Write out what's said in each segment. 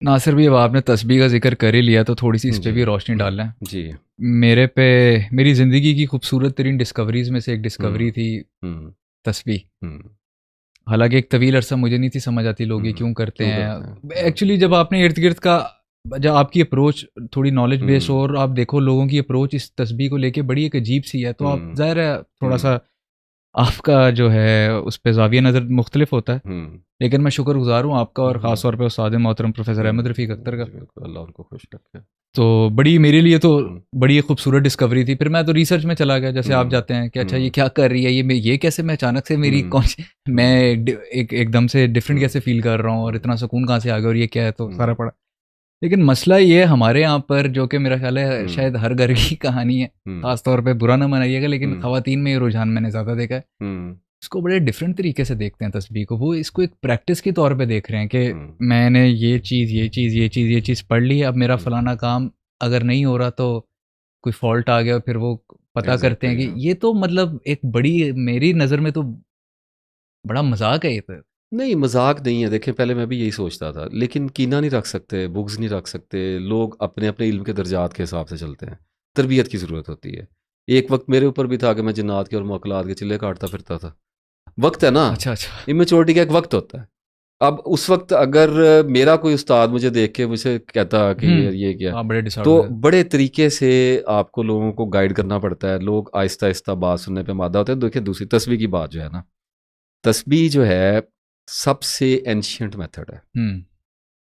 नासिर भी, अब आपने तस्बीह का जिक्र कर ही लिया तो थोड़ी सी इस पे जी भी रोशनी डालना है। जी। मेरे पे मेरी ज़िंदगी की खूबसूरत तरीन डिस्कवरीज में से एक डिस्कवरी हम्म थी हम्म तस्बीह। हम्म हालांकि एक तवील अरसा मुझे नहीं थी समझ आती लोग ये क्यों करते क्यों करते हैं? हैं। एक्चुअली जब आपने इर्द गिर्द का, जब आपकी अप्रोच थोड़ी नॉलेज बेस्ड हम्म और आप देखो लोगों की अप्रोच इस तस्बीह को लेके बड़ी एक अजीब सी है, तो आप हम्म ज़ाहिर है थोड़ा हम्म सा आपका जो है उस पे ज़ाविया नज़र मुख्तलिफ होता है। हम्म लेकिन मैं शुक्रगुजार हूँ आपका और ख़ास हम्म तौर पे उस्ताद मोहतरम प्रोफेसर अहमद रफ़ीक अख्तर का। जी बिल्कुल, अल्लाह उनको खुश रखे। तो बड़ी मेरे लिए तो हम्म बड़ी एक खूबसूरत डिस्कवरी थी। फिर मैं तो रिसर्च में चला गया, जैसे आप हम्म जाते हैं कि अच्छा ये हम्म क्या कर रही है, ये कैसे, मैं अचानक से मेरी हम्म कौन मैं हम्म एकदम से डिफरेंट हम्म कैसे फील कर रहा हूँ और इतना सुकून कहाँ से आ गया और ये क्या है, तो सारा हम्म पड़ा। लेकिन मसला ये है हमारे यहाँ पर, जो कि मेरा ख्याल है हम्म शायद हर घर की कहानी है, हम्म खास तौर पे बुरा ना मनाइएगा, लेकिन हम्म खवातीन में ये रुझान मैंने ज़्यादा देखा है। हम्म इसको बड़े डिफरेंट तरीके से देखते हैं तस्बीह को। वो इसको एक प्रैक्टिस के तौर पे देख रहे हैं कि हम्म मैंने ये चीज़ पढ़ ली है, अब मेरा फलाना काम अगर नहीं हो रहा तो कोई फॉल्ट आ गया, फिर वो पता करते हैं एग्जैक्टली। कि ये तो मतलब एक बड़ी, मेरी नज़र में तो बड़ा मजाक है ये तो। नहीं, मजाक नहीं है। देखें, पहले मैं भी यही सोचता था, लेकिन कीना नहीं रख सकते, बुग्स नहीं रख सकते। लोग अपने अपने इल्म के दर्जात के हिसाब से चलते हैं। तरबियत की ज़रूरत होती है। एक वक्त मेरे ऊपर भी था कि मैं जिन्नात के और मौकलात के चिल्ले काटता फिरता था। वक्त है ना, अच्छा अच्छा। इमेच्योरिटी का एक वक्त होता है। अब उस वक्त अगर मेरा कोई उस्ताद मुझे देख के मुझे कहता कि ये क्या, आप बड़े डिसऑर्डर तो हो जाते। बड़े तरीके से आपको लोगों को गाइड करना पड़ता है। लोग आहिस्ता आहिस्ता बात सुनने पे मादा होते हैं। देखिए, दूसरी तस्बीह की बात जो है ना, तस्बीह जो है सबसे एंशियंट मेथड है। हम्म।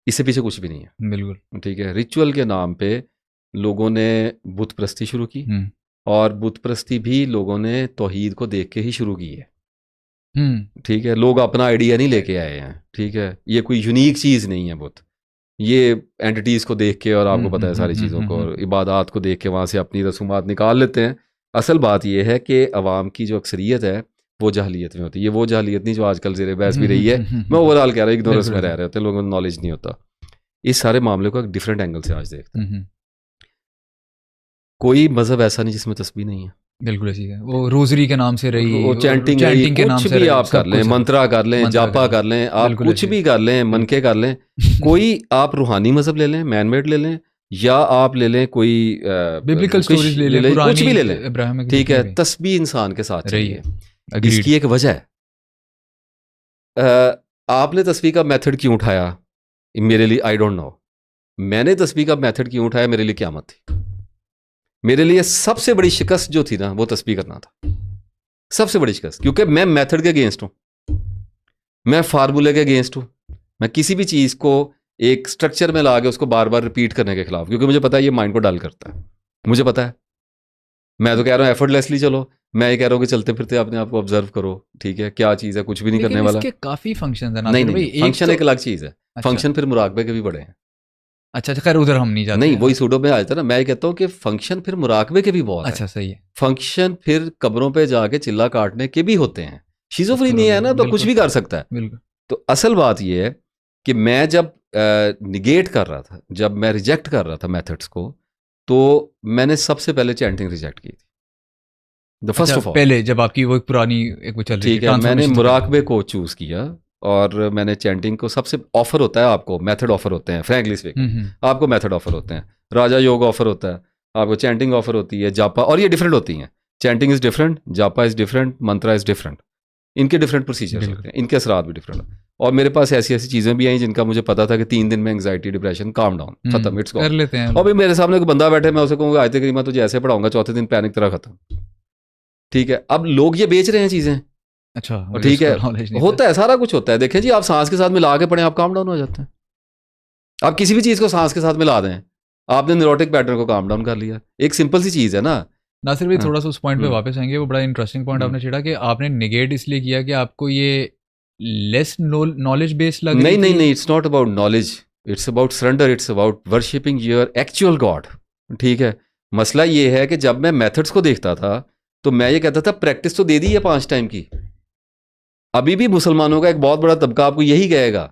इससे पीछे कुछ भी नहीं बिल्कुल। है। ठीक है, रिचुअल के नाम पे लोगों ने बुत परस्ती शुरू की, हम्म और बुत परस्ती भी लोगों ने तौहीद को देख के ही शुरू की है। हम्म। ठीक है, लोग अपना आइडिया नहीं लेके आए हैं। ठीक है, ये कोई यूनिक चीज़ नहीं है बुत। ये एंटिटीज़ को देख के, और आपको पता है सारी चीज़ों को, और इबादत को देख के वहाँ से अपनी रसूमात निकाल लेते हैं। असल बात यह है कि अवाम की जो अक्सरियत है वो जहलियत में होती है। ये वो जहलियत नहीं जो आजकल ज़ेर बहस भी रही है। मैं ओवरऑल कह रहा हूँ, इग्नोरेंस बिल्कुल में ऐसे। रह रहे होते हैं, लोगों को नॉलेज नहीं होता। इस सारे मामले को एक डिफरेंट एंगल से आज देखते हैं। हम्म। कोई मज़हब ऐसा नहीं जिसमें तस्बीह नहीं है। बिल्कुल ऐसी है, वो रोजरी के नाम से रही वो और चैंटिंग रही, चैंटिंग के नाम कुछ से भी रही, आप कर सब लें, कुछ है। मंत्रा कर लें, मंत्रा जापा करना, कर लें, आप बिल्कुल कुछ ऐसी भी कर लें, बिल्कुल। मनके कर लें। कोई आप रूहानी मज़हब ले लें, मैन मेड ले लें, या आप ले लें कोई बिब्लिकल बुकिश स्टोरीज ले ले लें, लें, कुछ पुरानी भी ले लें। इब्राहिम की, ठीक जितनी है, भी तस्बीह इंसान के साथ रही चली है। है। अग्रीड। इसकी एक वजह है। आपने तस्बीह का मेथड क्यों उठाया, मेरे लिए आई डोंट नो। मैंने तस्बीह का मेथड क्यों उठाया, मेरे लिए क़यामत थी। मेरे लिए सबसे बड़ी शिकस्त जो थी ना, वो तस्बीह करना था। सबसे बड़ी शिकस्त, क्योंकि मैं मेथड के अगेंस्ट हूँ, मैं फार्मूले के अगेंस्ट हूँ। मैं किसी भी चीज़ को एक स्ट्रक्चर में ला के उसको बार बार रिपीट करने के खिलाफ, क्योंकि मुझे पता है ये माइंड को डल करता है। मुझे पता है। मैं तो कह रहा हूँ एफर्टलेसली चलो। मैं ये कह रहा हूँ कि चलते फिरते अपने आप को ऑब्जर्व करो। ठीक है, क्या चीज़ है, कुछ भी नहीं करने लेकिन वाला। इसके काफ़ी फंक्शंस हैं नहीं नासिर नहीं भाई, नहीं, एक फंक्शन तो। एक अलग चीज़ है। अच्छा फंक्शन फिर मुराकबे के भी बड़े हैं। अच्छा अच्छा, खैर उधर हम नहीं जाते नहीं, हैं, वही हाँ। सूडो में आ जाता है ना। मैं ये कहता हूँ कि फंक्शन फिर मुराकबे के भी बहुत है। अच्छा सही है। फंक्शन फिर कब्रों पे जाके चिल्ला काटने के भी होते हैं। बिल्कुल शिज़ोफ्रेनिया है ना, तो कुछ बिल्कुल भी कर सकता है। बिल्कुल। तो असल बात यह है कि मैं जब निगेट कर रहा था, जब मैं रिजेक्ट कर रहा था मेथड्स को, तो मैंने सबसे पहले चैंटिंग रिजेक्ट की थी, द फर्स्ट अच्छा, ऑफ ऑल। पहले जब आपकी वो एक पुरानी एक वो चल रही थी, ठीक है, मैंने ट्रांसफॉर्मेशन से पहले। मुराकबे को चूज़ किया, और मैंने चैंटिंग को सबसे ऑफर होता है आपको, मेथड ऑफर होते हैं, फ्रैंकली स्पीकिंग। हम्म। आपको मेथड ऑफर होते हैं, राजा योग ऑफर होता है, आपको चैंटिंग ऑफर होती है, जापा, और ये डिफरेंट होती हैं। Chanting is different, japa is different, mantra is different. इनके डिफरेंट प्रोसीजर्स बिल्कुल। होते हैं, इनके असरात भी डिफरेंट हैं। और मेरे पास ऐसी ऐसी चीज़ें भी आई जिनका मुझे पता था कि 3 दिन में एंग्जाइटी, डिप्रेशन, काम डाउन, खत्म, इट्स कर गॉन। लेते हैं और लोग। भी मेरे सामने कोई बंदा बैठे, मैं उसे कहूँगा आयत करीमा तुझे ऐसे पढ़ाऊंगा, चौथे दिन पैनिक तरह खत्म। ठीक है, अब लोग ये बेच रहे हैं चीज़ें। अच्छा, और मुझे ठीक है, उसका नॉलेज नहीं था। होता है, सारा कुछ होता है। देखें जी, आप सांस के साथ मिला के पढ़ें, आप काम डाउन हो जाते हैं। आप किसी भी चीज़ को सांस के साथ मिला दें, आपने न्यूरोटिक पैटर्न को काम डाउन कर लिया। एक सिंपल सी चीज़ है ना। नासिर भाई हाँ, थोड़ा सा उस पॉइंट पे हम्म, वापस आएंगे, वो बड़ा इंटरेस्टिंग पॉइंट हम्म। आपने छेड़ा कि आपने निगेट इसलिए किया कि आपको ये लेस नॉलेज बेस्ड लग रही नहीं नहीं थी। नहीं, it's not about knowledge, it's about surrender, it's about worshipping your actual God. ठीक है, मसला ये है कि जब मैं मेथड्स को देखता था, तो मैं ये कहता था प्रैक्टिस तो दे दी है 5 टाइम की। अभी भी मुसलमानों का एक बहुत बड़ा तबका आपको यही कहेगा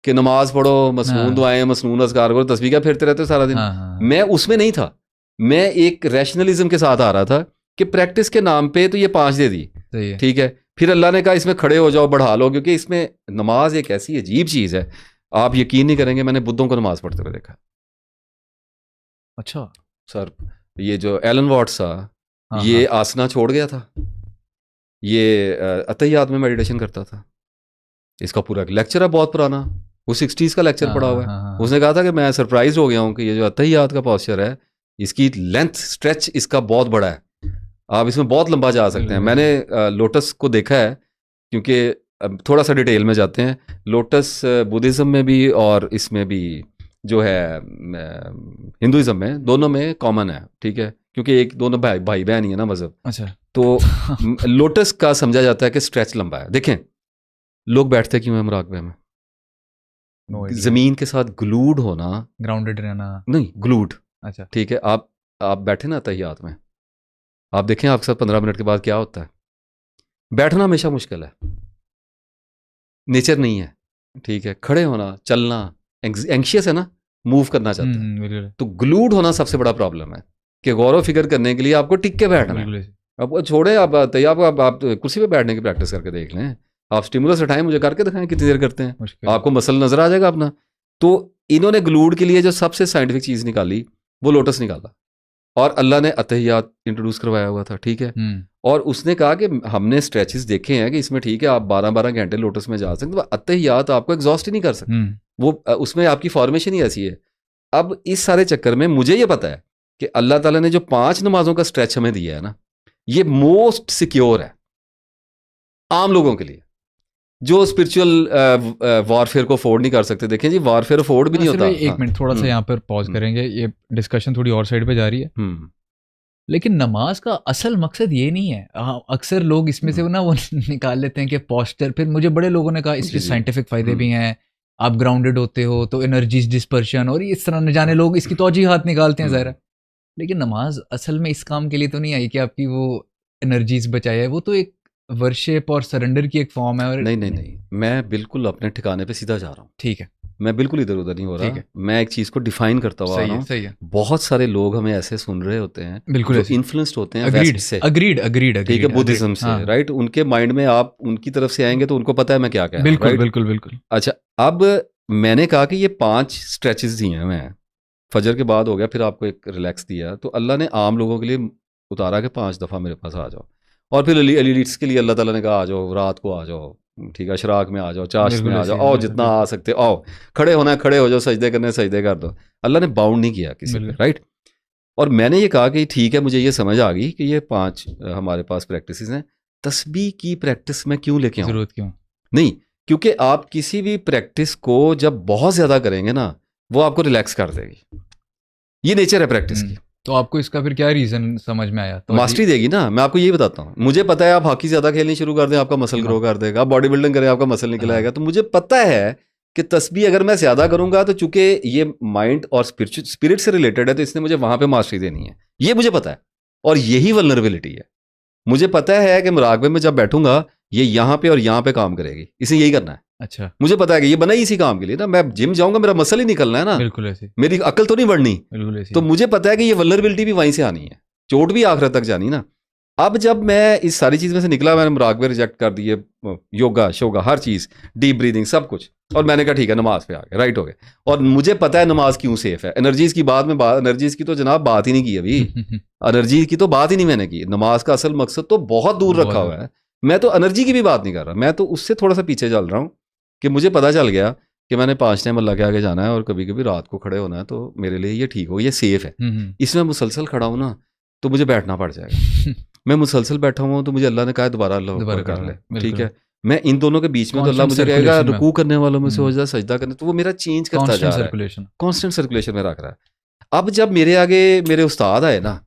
कि नमाज पढ़ो, मसनून हाँ दुआएं, मसनून अज़कार करो, तस्बीह क्या फेरते रहते हो सारा दिन। हाँ हाँ हाँ। मैं उसमें नहीं था। मैं एक रैशनलिज्म के साथ आ रहा था कि प्रैक्टिस के नाम पे तो ये 5 दे दी। सही है। ठीक है, फिर अल्लाह ने कहा इसमें खड़े हो जाओ, बढ़ा लो, क्योंकि इसमें नमाज एक ऐसी अजीब चीज़ है। आप यकीन नहीं करेंगे, मैंने बुद्धों को नमाज पढ़ते हुए देखा। अच्छा सर, ये जो एलन वॉट्स था, हाँ, ये हाँ, आसना छोड़ गया था, ये अतहियात में मेडिटेशन करता था। इसका पूरा लेक्चर है बहुत पुराना, वो 60s का लेक्चर हाँ, पड़ा हाँ, हुआ है। हाँ, हाँ, उसने कहा था कि मैं सरप्राइज हो गया हूँ कि ये जो अतहियात का पोस्चर है, इसकी लेंथ स्ट्रेच इसका बहुत बड़ा है, आप इसमें बहुत लंबा जा सकते हैं। बिल्कुल, मैंने लोटस को देखा है, क्योंकि अब थोड़ा सा डिटेल में जाते हैं। लोटस बुद्धिज़्म में भी और इसमें भी जो है हिंदुइज्म में, दोनों में कॉमन है, ठीक है, क्योंकि एक दोनों भाई भाई बहन ही है ना मज़हब। अच्छा तो लोटस का समझा जाता है कि स्ट्रेच लंबा है। देखें, लोग बैठते क्यों हैं मुराकबे में? No idea. ज़मीन के साथ ग्लूड होना, ग्राउंडेड रहना। नहीं ग्लूड, अच्छा ठीक है। आप बैठे ना तहियात में, आप देखें आपके साथ 15 मिनट के बाद क्या होता है। बैठना हमेशा मुश्किल है, नेचर नहीं है, ठीक है। खड़े होना, चलना, एंग्शियस है ना, मूव करना चाहता है। बिल्कुल तो ग्लूड होना सबसे बड़ा प्रॉब्लम है, कि गौर फिक्र करने के लिए आपको टिक के बैठना है। बिल्कुल ऐसे। अब वो छोड़े, आप कुर्सी पे बैठने की प्रैक्टिस करके देख लें, आप स्टिमुलस उठाएं, मुझे करके दिखाएं कितनी देर करते हैं, मुश्किल। आपको मसल नजर आ जाएगा अपना। तो इन्होंने ग्लूड के लिए जो सबसे साइंटिफिक चीज़ निकाली, वो लोटस निकाला, और अल्लाह ने अतहियात इंट्रोड्यूस करवाया हुआ था, ठीक है। और उसने कहा कि हमने स्ट्रेचेस देखे हैं कि इसमें ठीक है आप 12-12 घंटे लोटस में जा सकते हैं, तो अतहियात आपको एग्जॉस्ट ही नहीं कर सकते, वो उसमें आपकी फॉर्मेशन ही ऐसी है। अब इस सारे चक्कर में मुझे ये पता है कि अल्लाह ताला ने जो 5 नमाजों का स्ट्रेच हमें दिया है ना, ये मोस्ट सिक्योर है आम लोगों के लिए, जो स्पिरिचुअल वॉरफेयर को अफोर्ड नहीं कर सकते। देखें जी, वॉरफेयर अफोर्ड भी नहीं होता। एक मिनट थोड़ा सा यहाँ पर पॉज करेंगे, ये डिस्कशन थोड़ी और साइड पे जा रही है। लेकिन नमाज का असल मकसद ये नहीं है। अक्सर लोग इसमें से ना वो निकाल लेते हैं कि पोस्चर, फिर मुझे बड़े लोगों ने कहा इसके साइंटिफिक फायदे भी हैं, आप ग्राउंडेड होते हो तो एनर्जीज डिस्पर्शन, और इस तरह न जाने लोग इसकी तौजीहात निकालते हैं ज़ाहिर। लेकिन नमाज असल में इस काम के लिए तो नहीं आई कि आपकी वो एनर्जीज बचाए, वो तो एक वर्शिप और सरेंडर की एक फॉर्म है। और नहीं, मैं बिल्कुल अपने ठिकाने पे सीधा जा रहा हूँ, ठीक है, मैं बिल्कुल इधर उधर नहीं हो रहा। मैं एक चीज़ को डिफाइन करता हुआ आ रहा हूँ। सही है। बहुत सारे लोग हमें ऐसे सुन रहे होते हैं, बिल्कुल, जो इन्फ्लुएंस्ड होते हैं वेस्ट से, अग्रीड, ठीक है, बुद्धिज्म से, राइट। उनके माइंड में आप उनकी तरफ से आएंगे तो उनको पता है मैं क्या कह रहा हूँ, बिल्कुल। अच्छा, अब मैंने कहा कि ये 5 स्ट्रेचेस दिए हैं, मैं फजर के बाद हो गया, फिर आपको एक रिलैक्स दिया, तो अल्लाह ने आम लोगों के लिए उतारा कि 5 दफ़ा मेरे पास आ जाओ। और फिर एलिट्स के लिए अल्लाह ताला ने कहा आ जाओ, रात को आ जाओ, ठीक है, अशराक में आ जाओ, चाश में आ जाओ, आओ जितना आ सकते आओ, खड़े होना है खड़े हो जाओ, सजदे करने सजदे कर दो। अल्लाह ने बाउंड नहीं किया किसी पे, राइट। और मैंने ये कहा कि ठीक है, मुझे ये समझ आ गई कि ये 5 हमारे पास प्रैक्टिसेस हैं। तस्बीह की प्रैक्टिस में क्यों लेके आऊँ? जरूरत क्यों नहीं, क्योंकि आप किसी भी प्रैक्टिस को जब बहुत ज़्यादा करेंगे ना, वो आपको रिलैक्स कर देगी, ये नेचर है प्रैक्टिस की। तो आपको इसका फिर क्या रीज़न समझ में आया? तो मास्टरी देगी ना। मैं आपको यही बताता हूँ, मुझे पता है आप हॉकी ज़्यादा खेलनी शुरू कर दें, आपका मसल ग्रो कर देगा, आप बॉडी बिल्डिंग करें, आपका मसल निकल आएगा। तो मुझे पता है कि तस्बीह अगर मैं ज़्यादा करूँगा तो चूंकि ये माइंड और स्पिरिट से रिलेटेड है, तो इसने मुझे वहाँ पर मास्टरी देनी है, ये मुझे पता है। और यही वल्नरेबिलिटी है। मुझे पता है कि मुराकबे में जब बैठूंगा ये यहाँ पे और यहाँ पे काम करेगी, इसे यही करना है। अच्छा, मुझे पता है कि ये बना ही इसी काम के लिए ना। मैं जिम जाऊंगा, मेरा मसल ही निकलना है ना, बिल्कुल ऐसे, मेरी अकल तो नहीं बढ़नी, बिल्कुल ऐसे। तो मुझे पता है कि ये वल्नरेबिलिटी भी वहीं से आनी है, चोट भी आखिर तक जानी ना। अब जब मैं इस सारी चीज़ में से निकला, मैंने मुराकबे रिजेक्ट कर दिए, योगा शोगा हर चीज़, डीप ब्रीदिंग सब कुछ, और मैंने कहा ठीक है नमाज पे आ गए, राइट हो गए। और मुझे पता है नमाज क्यों सेफ है। एनर्जीज की बात में एनर्जीज की तो जनाब बात ही नहीं की अभी एनर्जी की तो बात ही नहीं मैंने की। नमाज का असल मकसद तो बहुत दूर रखा हुआ है। मैं तो एनर्जी की भी बात नहीं कर रहा, मैं तो उससे थोड़ा सा पीछे चल रहा हूँ कि मुझे पता चल गया कि मैंने 5 टाइम अल्लाह के आगे जाना है और कभी कभी रात को खड़े होना है, तो मेरे लिए ये ठीक हो, ये सेफ है। इसमें मुसलसल खड़ा हूँ ना तो मुझे बैठना पड़ जाएगा। मैं मुसलसल बैठा हुआ हूँ तो मुझे अल्लाह ने कहा दोबारा अल्लाह कर ले, ठीक है। मैं इन दोनों के बीच में तो अल्लाह मुझे कहेगा रुकू करने वालों में से हो जा, सजदा करने, तो वो मेरा चेंज करता जा रहा है, कांस्टेंट सर्कुलेशन में रख रहा है। अब जब मेरे आगे मेरे उस्ताद आए ना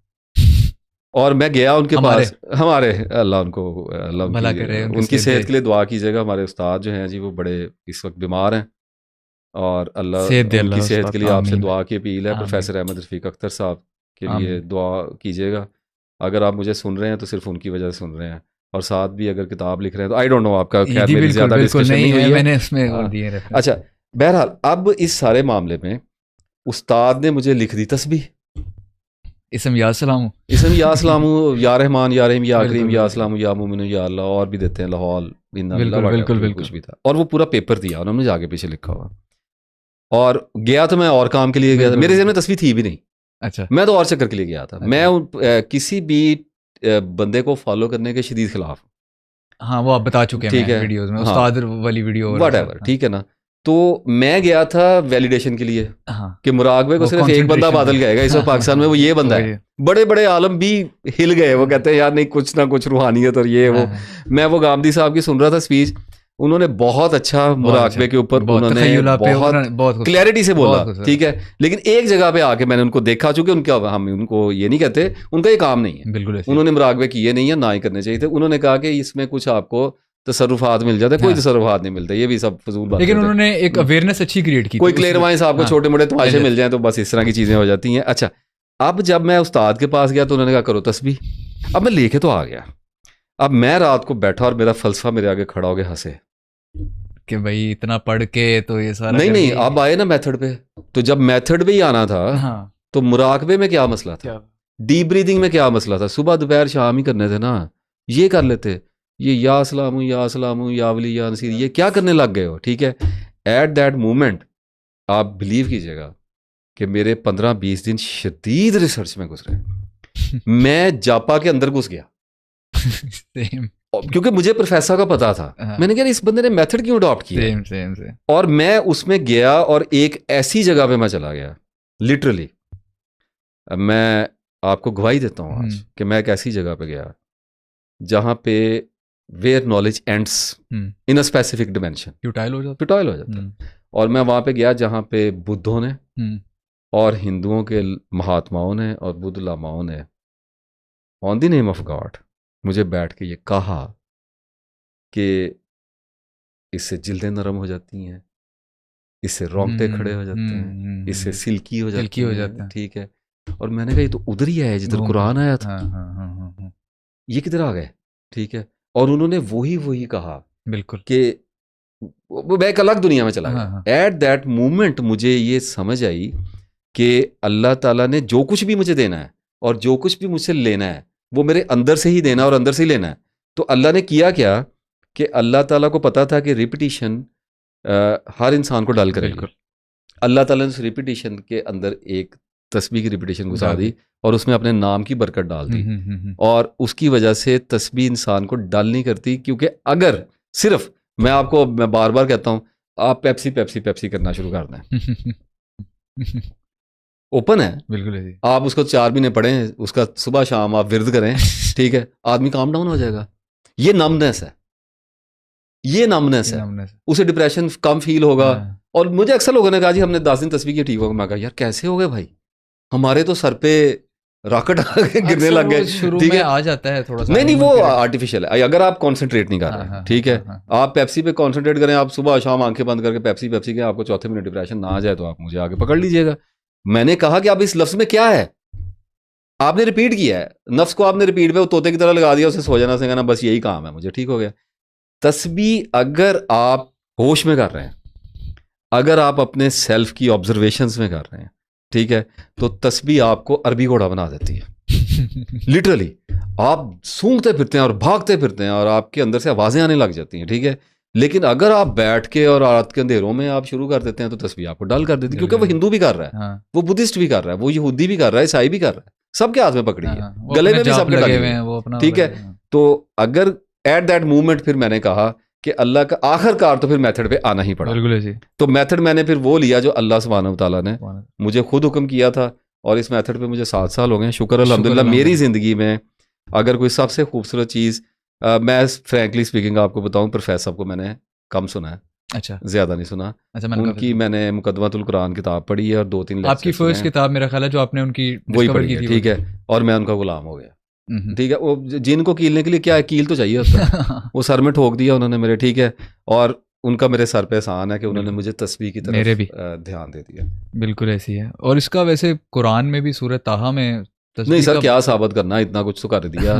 और मैं गया उनके पास, हमारे अल्लाह उनको भला करे, उनकी सेहत के लिए दुआ कीजिएगा। हमारे उस्ताद जो हैं जी वो बड़े इस वक्त बीमार हैं और अल्लाह उनकी सेहत के लिए आपसे दुआ की अपील है। प्रोफेसर अहमद रफ़ीक अख्तर साहब के लिए दुआ कीजिएगा। अगर आप मुझे सुन रहे हैं तो सिर्फ उनकी वजह से सुन रहे हैं, और साथ भी अगर किताब लिख रहे हैं तो आई डोंट नो, आपका खैर मेरी ज़्यादा डिस्कशन नहीं हुई है, मैंने उसमें और दिए। अच्छा, बहरहाल अब इस सारे मामले में उस्ताद ने मुझे लिख दी तस्बीह, इसम या सलामू, या रहमान या रहीम या करीम या सलामू या मोमिन या अल्लाह, और भी देते हैं लाहौल, बिल्कुल कुछ भी था। और वो पूरा पेपर दिया उन्होंने, मुझे आगे पीछे लिखा हुआ। और गया तो मैं और काम के लिए गया था, मेरे ज़हन में तस्वीर थी भी नहीं। अच्छा, मैं तो और चक्कर के लिए गया था। मैं किसी भी बंदे को फॉलो करने के शदीद खिलाफ। हाँ वो आप बता चुके हैं ठीक है, वीडियोस में, हाँ, उस्ताद वाली वीडियो व्हाटएवर, ठीक है ना। तो मैं गया था वैलिडेशन के लिए हाँ कि मुराकबे को वो सिर्फ एक बंदा concentration बादल में। कहेगा इस वक्त पाकिस्तान में, वो ये बंदा वही। है। बड़े बड़े आलम भी हिल गए, वो कहते हैं यार नहीं कुछ ना कुछ रूहानियत और ये वो। मैं वो गांधी साहब की सुन रहा था स्पीच, उन्होंने बहुत अच्छा मुराकबे के ऊपर उन्होंने बहुत क्लैरिटी से बोला, ठीक है। लेकिन एक जगह पे आके मैंने उनको देखा, चूंकि उनका हम उनको ये नहीं कहते, उनका ये काम नहीं है, बिल्कुल उन्होंने मुराकबे किए नहीं है, ना ही करने चाहिए थे। उन्होंने कहा कि इसमें कुछ आपको तसर्रुफात मिल जाते हैं, कोई तसर्रुफात नहीं मिलते, ये भी सब फजूल बात। लेकिन उन्होंने एक अवेयरनेस अच्छी क्रिएट की, कोई क्लेयरवाइंस आपको छोटे मोटे तमाशे मिल जाए तो बस इस तरह की चीज़ें हो जाती हैं। अच्छा, अब जब मैं उस्ताद के पास गया तो उन्होंने कहा करो तस्बीह। अब मैं लेके तो आ गया, अब मैं रात को बैठा और मेरा फलसफा मेरे आगे खड़ा हो गया, हंसे कि भाई इतना पढ़ के तो ये सारा नहीं, अब आए ना मेथड पे। तो जब मेथड पे ही आना था, हाँ, तो मुराकबे में क्या मसला था, डीप ब्रीदिंग में क्या मसला था, सुबह दोपहर शाम ही करने थे ना, ये कर लेते। ये या अस्सलामु या वली या नसीर, ये क्या करने लग गए हो, ठीक है। एट दैट मोमेंट आप बिलीव कीजिएगा कि मेरे 15-20 दिन शदीद रिसर्च में गुजरे। मैं जापा के अंदर घुस गया क्योंकि मुझे प्रोफेसर का पता था। मैंने कहा इस बंदे ने मेथड क्यों अडॉप्ट किया। सेम और मैं उसमें गया और एक ऐसी जगह पे मैं चला गया, लिटरली मैं आपको गवाही देता हूँ आज कि मैं एक ऐसी जगह पे गया जहाँ पे where knowledge ends in a specific dimension, futile हो जाता। और मैं वहाँ पे गया जहाँ पे बुद्धों ने और हिंदुओं के महात्माओं ने और बुद्ध लामाओं ने on the name of God मुझे बैठ के ये कहा कि इससे जिल्दें नरम हो जाती हैं, इससे रोंगटे खड़े हो जाते हैं, इससे सिल्की हो जाती हैं, ठीक है। और मैंने कहा ये तो उधर ही है जिधर कुरान आया था, ये किधर आ गए, ठीक है। और उन्होंने वही कहा, बिल्कुल कि मैं एक अलग दुनिया में चला गया। एट दैट मोमेंट मुझे ये समझ आई कि अल्लाह ताला ने जो कुछ भी मुझे देना है और जो कुछ भी मुझसे लेना है वो मेरे अंदर से ही देना और अंदर से ही लेना है। तो अल्लाह ने किया क्या कि अल्लाह ताला को पता था कि रिपीटिशन हर इंसान को डल करेगी। अल्लाह ताला ने उस रिपीटिशन के अंदर एक तस्बीह की रिपीटिशन घुसा दी और उसमें अपने नाम की बरकत डाल दी। और उसकी वजह से तस्बीह इंसान को डल नहीं करती, क्योंकि अगर सिर्फ मैं बार बार कहता हूँ, आप पेप्सी करना शुरू कर दें, ओपन है बिल्कुल, आप उसको 4 महीने पढ़ें, उसका सुबह शाम आप विर्द करें, ठीक है, आदमी काम डाउन हो जाएगा। ये नमनेस है, ये नमनेस है, उसे डिप्रेशन कम फील होगा। और मुझे अक्सर लोगों ने कहा जी हमने 10 दिन तस्बीह की ठीक होगा। मैं कहा यार कैसे हो गए भाई, हमारे तो सर पे रॉकेट गिरने लग गए, ठीक है। आ जाता है थोड़ा सा, नहीं वो आर्टिफिशियल है अगर आप कंसंट्रेट नहीं कर रहे, ठीक है। आप पेप्सी पे कंसंट्रेट करें, आप सुबह शाम आंखें बंद करके पेप्सी के आपको चौथे महीने डिप्रेशन ना आ जाए तो आप मुझे आगे पकड़ लीजिएगा। मैंने कहा कि अब इस लफ्ज में क्या है, आपने रिपीट किया है, नफ्स को आपने रिपीट पे वो तोते की तरह लगा दिया, उसे सो जाना सिखाना, बस यही काम है, मुझे ठीक हो गया। तस्बीह अगर आप होश में कर रहे हैं, अगर आप अपने सेल्फ की ऑब्जर्वेशंस में कर रहे हैं, ठीक है, तो तस्बीह आपको अरबी घोड़ा बना देती है। लिटरली आप सूंघते फिरते हैं और भागते फिरते हैं और आपके अंदर से आवाजें आने लग जाती हैं, ठीक है। लेकिन अगर आप बैठ के और रात के अंधेरों में आप शुरू कर देते हैं तो तस्बीह आपको डल कर देती है, क्योंकि वो हिंदू भी कर रहा है, वो बुद्धिस्ट भी कर रहा है, वो यहूदी भी कर रहा है, ईसाई भी कर रहा है, सबके हाथ में पकड़ी है, गले में भी सबके लगे हुए हैं, ठीक है। तो अगर एट दैट मोमेंट फिर मैंने कहा कि अल्लाह का आखिरकार तो फिर मेथड पे आना ही पड़ा। तो मेथड मैंने फिर वो लिया जो अल्लाह सुब्हानहू तआला ने मुझे खुद हुक्म किया था, और इस मेथड पे मुझे 7 साल हो गए, शुक्र अल्हम्दुलिल्लाह। मेरी ज़िंदगी में अगर कोई सबसे खूबसूरत चीज़, मैं फ्रैंकली स्पीकिंग आपको बताऊं, प्रोफेसर साहब को मैंने कम सुना है, अच्छा ज़्यादा नहीं सुना। अच्छा, उनकी मैंने मुकद्दमातुल कुरान किताब पढ़ी है और 2-3 आपकी फर्स्ट किताब मेरा ख्याल है जो आपने उनकी वही पढ़ी है, ठीक है। और मैं उनका गुलाम हो गया, ठीक है। वो जिनको कीलने के लिए क्या है, कील तो चाहिए होता है। वो सर में ठोक दिया उन्होंने मेरे, ठीक है। और उनका मेरे सर पे एहसान है कि उन्होंने मुझे तस्बीह की तरफ भी ध्यान दे दिया। बिल्कुल ऐसी है। और इसका वैसे कुरान में भी सूरह ताहा में नहीं सर, क्या साबित करना, इतना कुछ तो कर दिया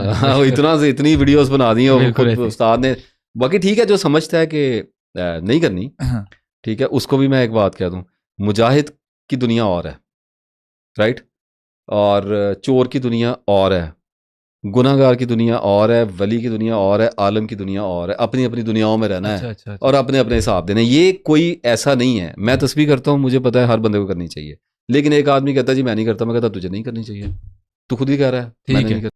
इतना से इतनी वीडियोस बना दी और उस्ताद ने। बाकी ठीक है, जो समझता है कि नहीं करनी, ठीक है, उसको भी मैं एक बात कह दूं, मुजाहिद की दुनिया और है, राइट, और चोर की दुनिया और है, गुनाहगार की दुनिया और है, वली की दुनिया और है, आलम की दुनिया और है, अपनी अपनी दुनियाओं में रहना है और अपने अपने हिसाब देने। ये कोई ऐसा नहीं है, मैं तस्बीह करता हूँ, मुझे पता है हर बंदे को करनी चाहिए, लेकिन एक आदमी कहता है जी मैं नहीं करता, मैं कहता तुझे नहीं करनी चाहिए, तू खुद ही कह रहा है मैंने नहीं करता।